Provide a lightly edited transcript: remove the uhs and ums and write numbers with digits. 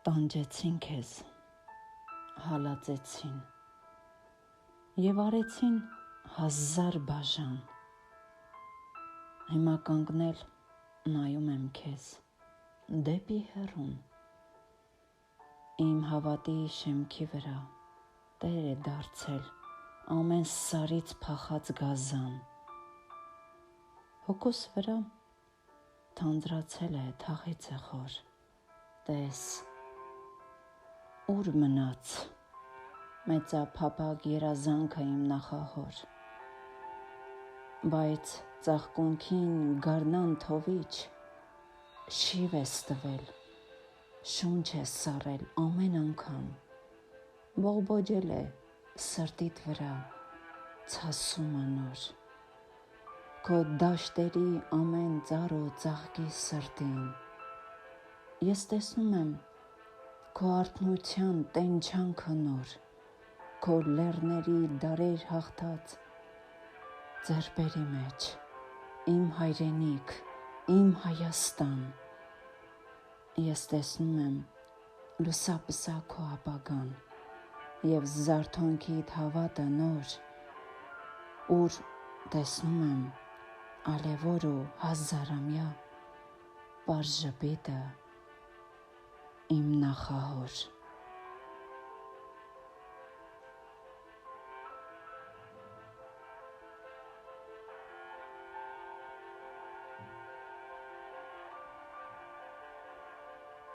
Տանջեցին քեզ, հալածեցին և արեցին հազար բաժան։ Հիմա կանգնել նայում եմ քեզ դեպի հեռուն։ Իմ հավատի շեմքի վրա Տեր է դարձել ամեն սարից փախած գազան։ Հոգուս վրա թանձրացել է թախիծը խոր։ Տես, ուր մնաց մեծափափագ երազանքը իմ նախահոր։ Բայց ծաղկունքին գարնան թովիչ շիվ ես տվել, շունչ ես սառել ամեն անգամ, բողբոջել է սրտիդ վրա ցասումը նոր։ Քո դաշտերի ամեն ծառ ու ծաղկի սրտին ես տեսնում եմ քո արթնության տենչանքը նոր, քո լեռների դարեր հաղթած ձեռքբերի մեջ իմ հայրենիք, իմ Հայաստան։ Ես տեսնում եմ լուսապսա քո ապագան և զարթոնքիդ հավատը նոր, ուր տեսնում եմ ալևոր ու հազարամյա պարզ ժպիտը իմ նախահոր։